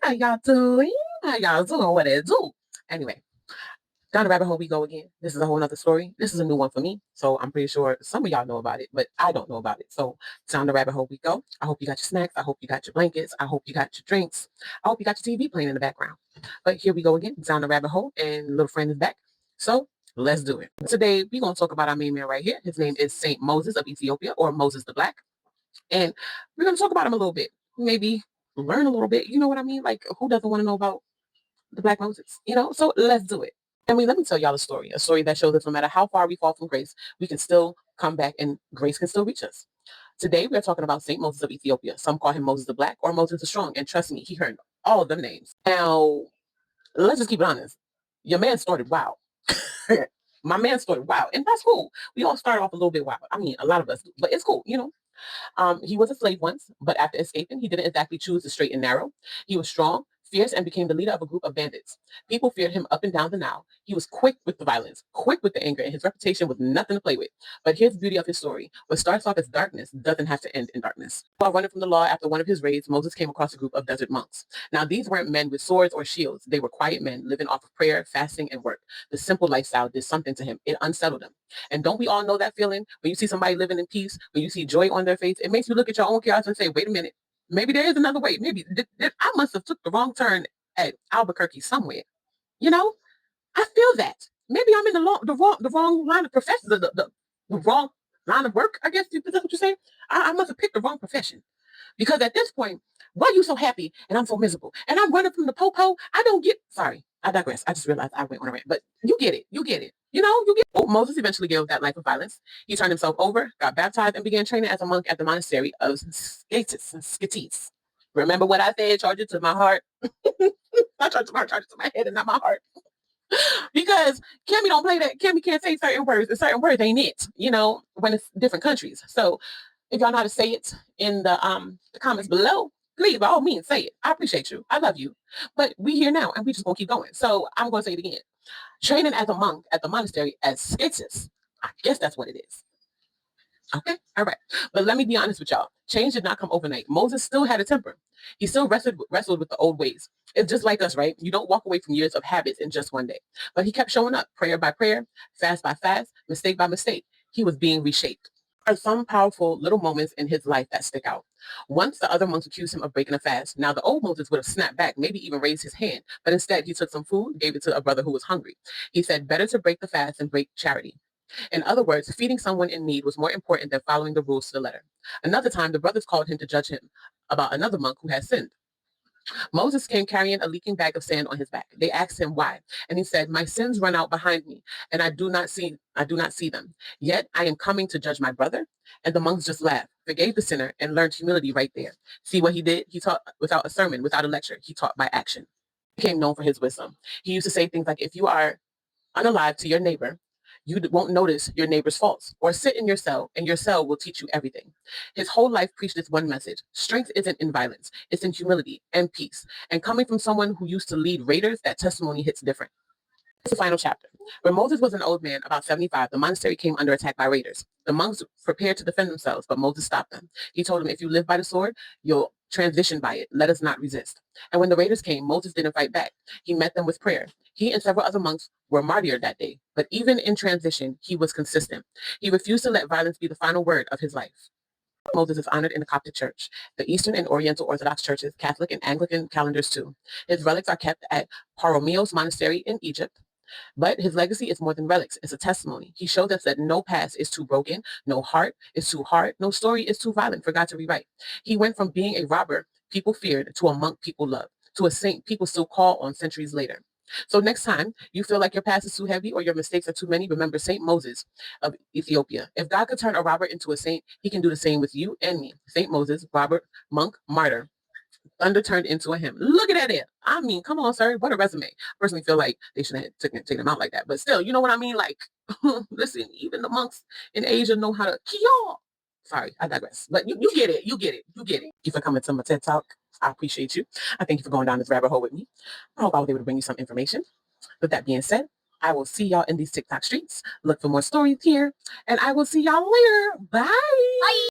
How y'all doing? How y'all doing? What it do? Anyway, down the rabbit hole we go again. This is a whole nother story. This is a new one for me. So I'm pretty sure some of y'all know about it, but I don't know about it. So down the rabbit hole we go. I hope you got your snacks. I hope you got your blankets. I hope you got your drinks. I hope you got your TV playing in the background. But here we go again, down the rabbit hole, and little friend is back. So let's do it. Today we're gonna talk about our main man right here. His name is Saint Moses of Ethiopia, or Moses the Black. And we're gonna talk about him a little bit. Maybe learn a little bit. You know what I mean? Like, who doesn't want to know about the Black Moses? So let's do it. I mean, let me tell y'all a story that shows us no matter how far we fall from grace, we can still come back and grace can still reach us. Today, we're talking about Saint Moses of Ethiopia. Some call him Moses the Black or Moses the Strong. And trust me, he heard all of them names. Now, let's just keep it honest. Your man started wild. My man started wild. And that's cool. We all start off a little bit wild. I mean, a lot of us do, but it's cool. He was a slave once, but after escaping, he didn't exactly choose the straight and narrow. He was strong, fierce, and became the leader of a group of bandits. People feared him up and down the Nile. He was quick with the violence, quick with the anger, and his reputation was nothing to play with. But here's the beauty of his story. What starts off as darkness doesn't have to end in darkness. While running from the law after one of his raids, Moses came across a group of desert monks. Now, these weren't men with swords or shields. They were quiet men living off of prayer, fasting, and work. The simple lifestyle did something to him. It unsettled him. And don't we all know that feeling when you see somebody living in peace, when you see joy on their face? It makes you look at your own chaos and say, wait a minute, maybe there is another way. Maybe I must have took the wrong turn at Albuquerque somewhere. You know, I feel that. Maybe I'm in the wrong line of profession, the wrong line of work, I guess that's what you're saying. I must have picked the wrong profession. Because at this point, why are you so happy and I'm so miserable? And I'm running from the popo. I don't get, sorry, I digress. I just realized I went on a rant, but you get it. You get it. Moses eventually gave that life of violence. He turned himself over, got baptized, and began training as a monk at the monastery of Sketis. Remember what I said? Charge it to my heart. Not charge it to my heart, charge it to my head and not my heart. Because Kimmy don't play that. Kimmy can't say certain words, and certain words ain't it, when it's different countries. So if y'all know how to say it in the comments below, please, by all means, say it. I appreciate you. I love you. But we here now, and we just gonna keep going. So I'm gonna say it again. Training as a monk at the monastery as Sketis. I guess that's what it is. Okay, all right. But let me be honest with y'all. Change did not come overnight. Moses still had a temper. He still wrestled with the old ways. It's just like us, right? You don't walk away from years of habits in just one day. But he kept showing up, prayer by prayer, fast by fast, mistake by mistake. He was being reshaped. There are some powerful little moments in his life that stick out. Once the other monks accused him of breaking a fast. Now the old Moses would have snapped back, maybe even raised his hand, but instead he took some food, gave it to a brother who was hungry. He said, better to break the fast than break charity. In other words, feeding someone in need was more important than following the rules to the letter. Another time, the brothers called him to judge him about another monk who had sinned. Moses came carrying a leaking bag of sand on his back. They asked him why, and he said, my sins run out behind me, and I do not see them. Yet I am coming to judge my brother. And the monks just laughed, forgave the sinner, and learned humility right there. See what he did? He taught without a sermon, without a lecture. He taught by action. He became known for his wisdom. He used to say things like, if you are unalive to your neighbor, you won't notice your neighbor's faults, or sit in your cell and your cell will teach you everything. His whole life preached this one message. Strength isn't in violence. It's in humility and peace. And coming from someone who used to lead raiders, that testimony hits different. It's the final chapter. When Moses was an old man, about 75, the monastery came under attack by raiders. The monks prepared to defend themselves, but Moses stopped them. He told them, if you live by the sword, you'll transition by it. Let us not resist. And when the raiders came, Moses didn't fight back. He met them with prayer. He and several other monks were martyred that day. But even in transition, he was consistent. He refused to let violence be the final word of his life. Moses is honored in the Coptic Church, the Eastern and Oriental Orthodox churches, Catholic and Anglican calendars too. His relics are kept at Paromios Monastery in Egypt. But his legacy is more than relics. It's a testimony. He showed us that no past is too broken, no heart is too hard, no story is too violent for God to rewrite. He went from being a robber people feared to a monk people loved, to a saint people still call on centuries later. So next time you feel like your past is too heavy or your mistakes are too many, remember Saint Moses of Ethiopia. If God could turn a robber into a saint, he can do the same with you and me. Saint Moses, robber, monk, martyr. Thunder turned into a hymn. Look at that. I mean, come on, sir. What a resume. I personally feel like they shouldn't have taken him out like that. But still, you know what I mean? Like, listen, even the monks in Asia know how to kill. Sorry, I digress. But you get it. You get it. You get it. Thank you for coming to my TED Talk. I appreciate you. I thank you for going down this rabbit hole with me. I hope I was able to bring you some information. With that being said, I will see y'all in these TikTok streets. Look for more stories here. And I will see y'all later. Bye. Bye.